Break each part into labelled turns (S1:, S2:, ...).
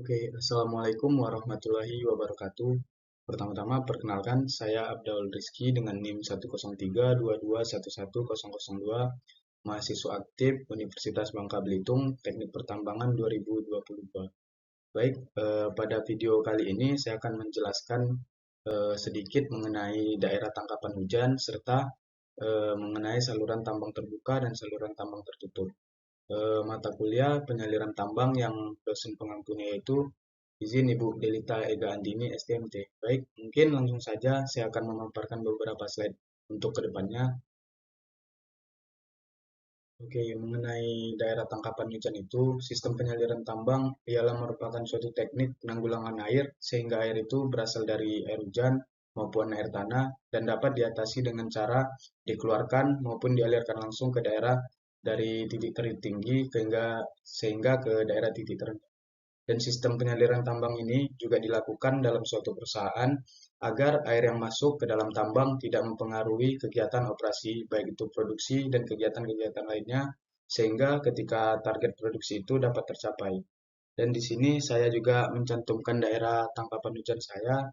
S1: Oke, Assalamualaikum warahmatullahi wabarakatuh. Pertama-tama, perkenalkan, saya Abdul Rizky dengan NIM 10322111002, mahasiswa aktif Universitas Bangka Belitung, Teknik Pertambangan 2022. Baik, pada video kali ini saya akan menjelaskan sedikit mengenai daerah tangkapan hujan serta mengenai saluran tambang terbuka dan saluran tambang tertutup. Mata kuliah penyaliran tambang yang dosen pengampunya yaitu izin Ibu Delita Ega Andini STMT. Baik, mungkin langsung saja saya akan memaparkan beberapa slide untuk kedepannya. Oke, mengenai daerah tangkapan hujan itu, sistem penyaliran tambang ialah merupakan suatu teknik penanggulangan air sehingga air itu berasal dari air hujan maupun air tanah dan dapat diatasi dengan cara dikeluarkan maupun dialirkan langsung ke daerah dari titik tertinggi sehingga ke daerah titik terendah. Dan sistem penyaliran tambang ini juga dilakukan dalam suatu perusahaan agar air yang masuk ke dalam tambang tidak mempengaruhi kegiatan operasi, baik itu produksi dan kegiatan-kegiatan lainnya, sehingga ketika target produksi itu dapat tercapai. Dan di sini saya juga mencantumkan daerah tangkapan hujan saya,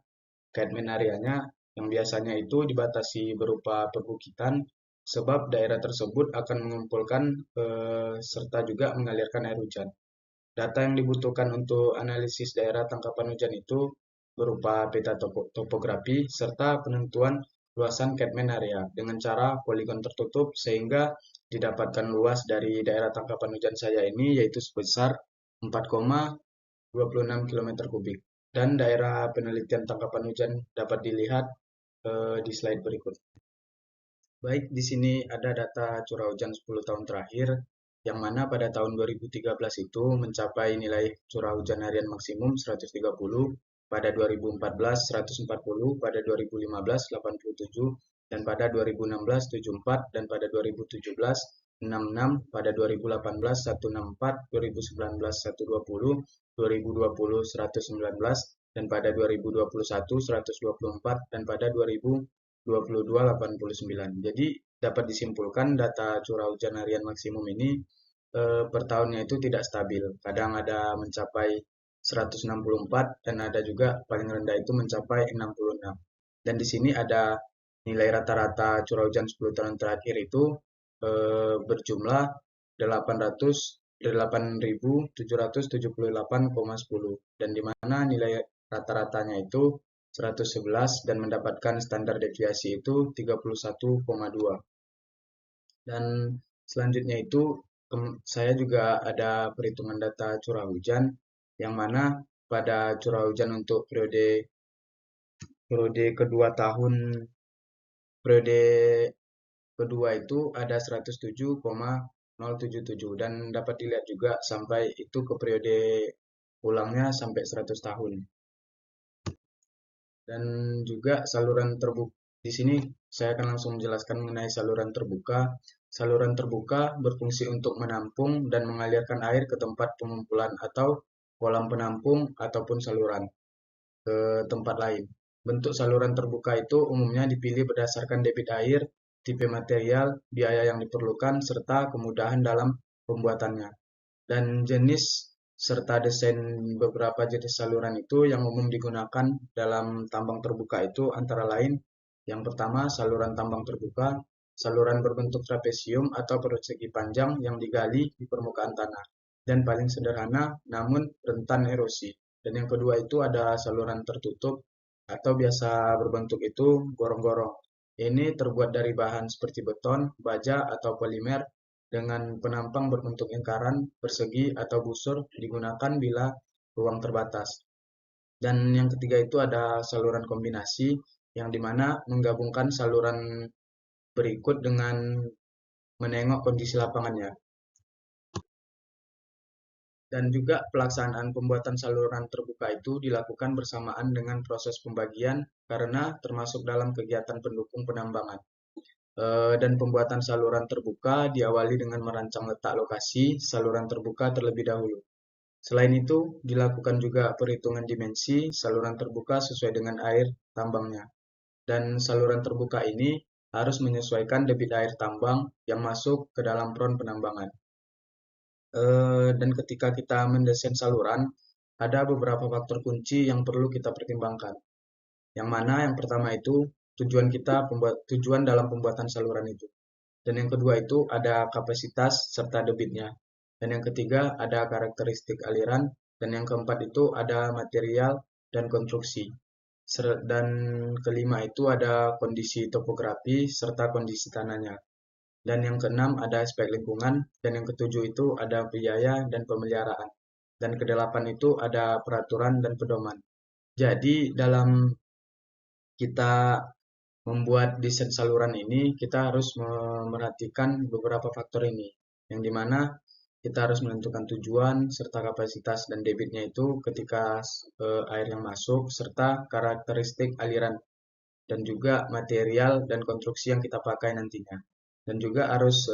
S1: catchment areanya, yang biasanya itu dibatasi berupa perbukitan, sebab daerah tersebut akan mengumpulkan serta juga mengalirkan air hujan. Data yang dibutuhkan untuk analisis daerah tangkapan hujan itu berupa peta topografi serta penentuan luasan catchment area dengan cara poligon tertutup sehingga didapatkan luas dari daerah tangkapan hujan saya ini yaitu sebesar 4,26 km kubik. Dan daerah penelitian tangkapan hujan dapat dilihat di slide berikut. Baik, di sini ada data curah hujan 10 tahun terakhir, yang mana pada tahun 2013 itu mencapai nilai curah hujan harian maksimum 130, pada 2014 140, pada 2015 87, dan pada 2016 74, dan pada 2017 66, pada 2018 164, 2019 120, 2020 119, dan pada 2021 124, dan pada 2022 89. Jadi dapat disimpulkan data curah hujan harian maksimum ini per tahunnya itu tidak stabil. Kadang ada mencapai 164 dan ada juga paling rendah itu mencapai 66. Dan di sini ada nilai rata-rata curah hujan 10 tahun terakhir itu berjumlah 8.778,10 dan di mana nilai rata-ratanya itu 111 dan mendapatkan standar deviasi itu 31,2. Dan selanjutnya itu saya juga ada perhitungan data curah hujan yang mana pada curah hujan untuk periode kedua tahun periode kedua itu ada 107,077 dan dapat dilihat juga sampai itu ke periode ulangnya sampai 100 tahun. Dan juga saluran terbuka. Di sini saya akan langsung menjelaskan mengenai saluran terbuka. Saluran terbuka berfungsi untuk menampung dan mengalirkan air ke tempat pengumpulan atau kolam penampung ataupun saluran ke tempat lain. Bentuk saluran terbuka itu umumnya dipilih berdasarkan debit air, tipe material, biaya yang diperlukan, serta kemudahan dalam pembuatannya. Dan jenis serta desain beberapa jenis saluran itu yang umum digunakan dalam tambang terbuka itu antara lain yang pertama saluran tambang terbuka, saluran berbentuk trapesium atau persegi panjang yang digali di permukaan tanah dan paling sederhana namun rentan erosi. Dan yang kedua itu ada saluran tertutup atau biasa berbentuk itu gorong-gorong. Ini terbuat dari bahan seperti beton, baja, atau polimer dengan penampang berbentuk lingkaran, persegi, atau busur digunakan bila ruang terbatas. Dan yang ketiga itu ada saluran kombinasi yang dimana menggabungkan saluran berikut dengan menengok kondisi lapangannya. Dan juga pelaksanaan pembuatan saluran terbuka itu dilakukan bersamaan dengan proses pembagian karena termasuk dalam kegiatan pendukung penambangan. Dan pembuatan saluran terbuka diawali dengan merancang letak lokasi saluran terbuka terlebih dahulu. Selain itu, dilakukan juga perhitungan dimensi saluran terbuka sesuai dengan air tambangnya. Dan saluran terbuka ini harus menyesuaikan debit air tambang yang masuk ke dalam peron penambangan. Dan ketika kita mendesain saluran, ada beberapa faktor kunci yang perlu kita pertimbangkan. Yang mana yang pertama itu tujuan dalam pembuatan saluran itu. Dan yang kedua itu ada kapasitas serta debitnya. Dan yang ketiga ada karakteristik aliran. Dan yang keempat itu ada material dan konstruksi. Dan kelima itu ada kondisi topografi serta kondisi tanahnya. Dan yang keenam ada aspek lingkungan. Dan yang ketujuh itu ada biaya dan pemeliharaan. Dan kedelapan itu ada peraturan dan pedoman. Jadi dalam kita membuat desain saluran ini, kita harus memerhatikan beberapa faktor ini, yang dimana kita harus menentukan tujuan serta kapasitas dan debitnya itu ketika air yang masuk, serta karakteristik aliran dan juga material dan konstruksi yang kita pakai nantinya. Dan juga harus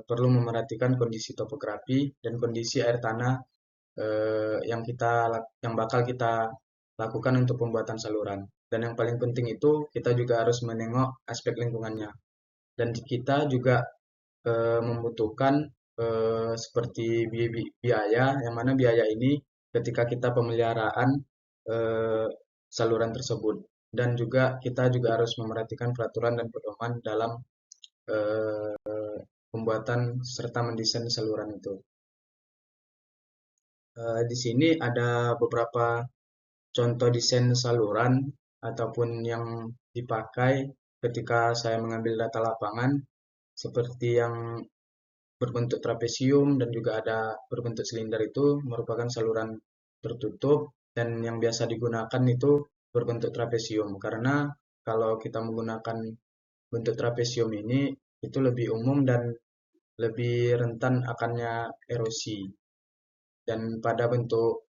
S1: perlu memerhatikan kondisi topografi dan kondisi air tanah yang bakal kita lakukan untuk pembuatan saluran. Dan yang paling penting itu kita juga harus menengok aspek lingkungannya. Dan kita juga membutuhkan seperti biaya, yang mana biaya ini ketika kita pemeliharaan eh, saluran tersebut. Dan juga kita juga harus memerhatikan peraturan dan pedoman dalam pembuatan serta mendesain saluran itu. Di sini ada beberapa contoh desain saluran ataupun yang dipakai ketika saya mengambil data lapangan, seperti yang berbentuk trapesium dan juga ada berbentuk silinder, itu merupakan saluran tertutup, dan yang biasa digunakan itu berbentuk trapesium karena kalau kita menggunakan bentuk trapesium ini itu lebih umum dan lebih rentan akannya erosi. Dan pada bentuk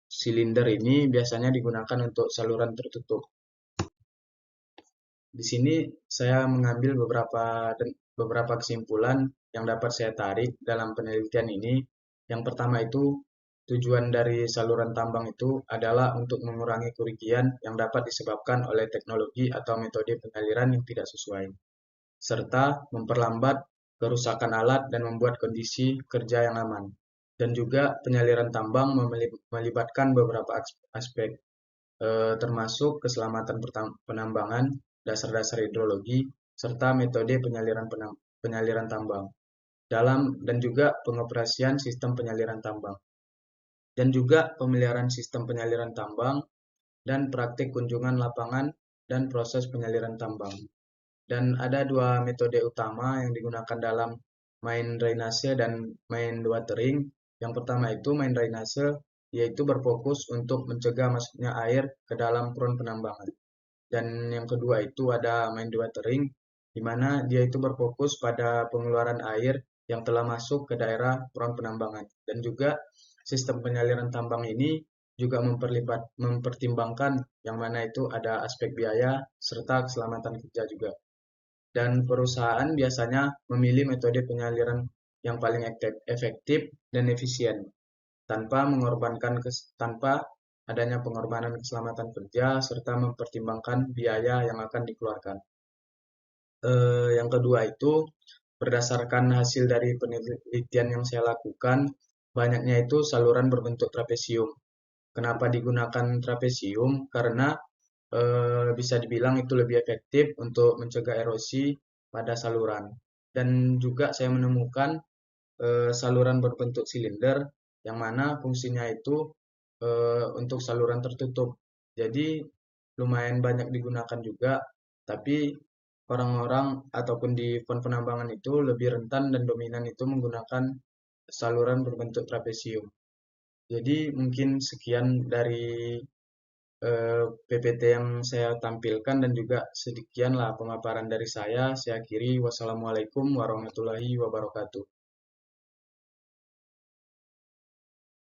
S1: silinder ini biasanya digunakan untuk saluran tertutup. Di sini saya mengambil beberapa kesimpulan yang dapat saya tarik dalam penelitian ini. Yang pertama itu, tujuan dari saluran tambang itu adalah untuk mengurangi kerugian yang dapat disebabkan oleh teknologi atau metode pengaliran yang tidak sesuai, serta memperlambat kerusakan alat dan membuat kondisi kerja yang aman. Dan juga penyaliran tambang melibatkan beberapa aspek, termasuk keselamatan penambangan, dasar-dasar hidrologi, serta metode penyaliran tambang, dan juga pengoperasian sistem penyaliran tambang, dan juga pemeliharaan sistem penyaliran tambang, dan praktik kunjungan lapangan dan proses penyaliran tambang. Dan ada dua metode utama yang digunakan dalam main drainase dan main watering. Yang pertama itu main drainase, yaitu berfokus untuk mencegah masuknya air ke dalam peron penambangan. Dan yang kedua itu ada main watering, di mana dia itu berfokus pada pengeluaran air yang telah masuk ke daerah peron penambangan. Dan juga sistem penyaliran tambang ini juga mempertimbangkan yang mana itu ada aspek biaya serta keselamatan kerja juga. Dan perusahaan biasanya memilih metode penyaliran yang paling efektif dan efisien tanpa adanya pengorbanan keselamatan kerja serta mempertimbangkan biaya yang akan dikeluarkan. Yang kedua itu, berdasarkan hasil dari penelitian yang saya lakukan, banyaknya itu saluran berbentuk trapesium. Kenapa digunakan trapesium? Karena bisa dibilang itu lebih efektif untuk mencegah erosi pada saluran. Dan juga saya menemukan saluran berbentuk silinder yang mana fungsinya itu untuk saluran tertutup. Jadi lumayan banyak digunakan juga, tapi orang-orang ataupun di penambangan itu lebih rentan dan dominan itu menggunakan saluran berbentuk trapesium. Jadi mungkin sekian dari PPT yang saya tampilkan, dan juga sekianlah pemaparan dari saya. Saya akhiri, wassalamualaikum warahmatullahi wabarakatuh.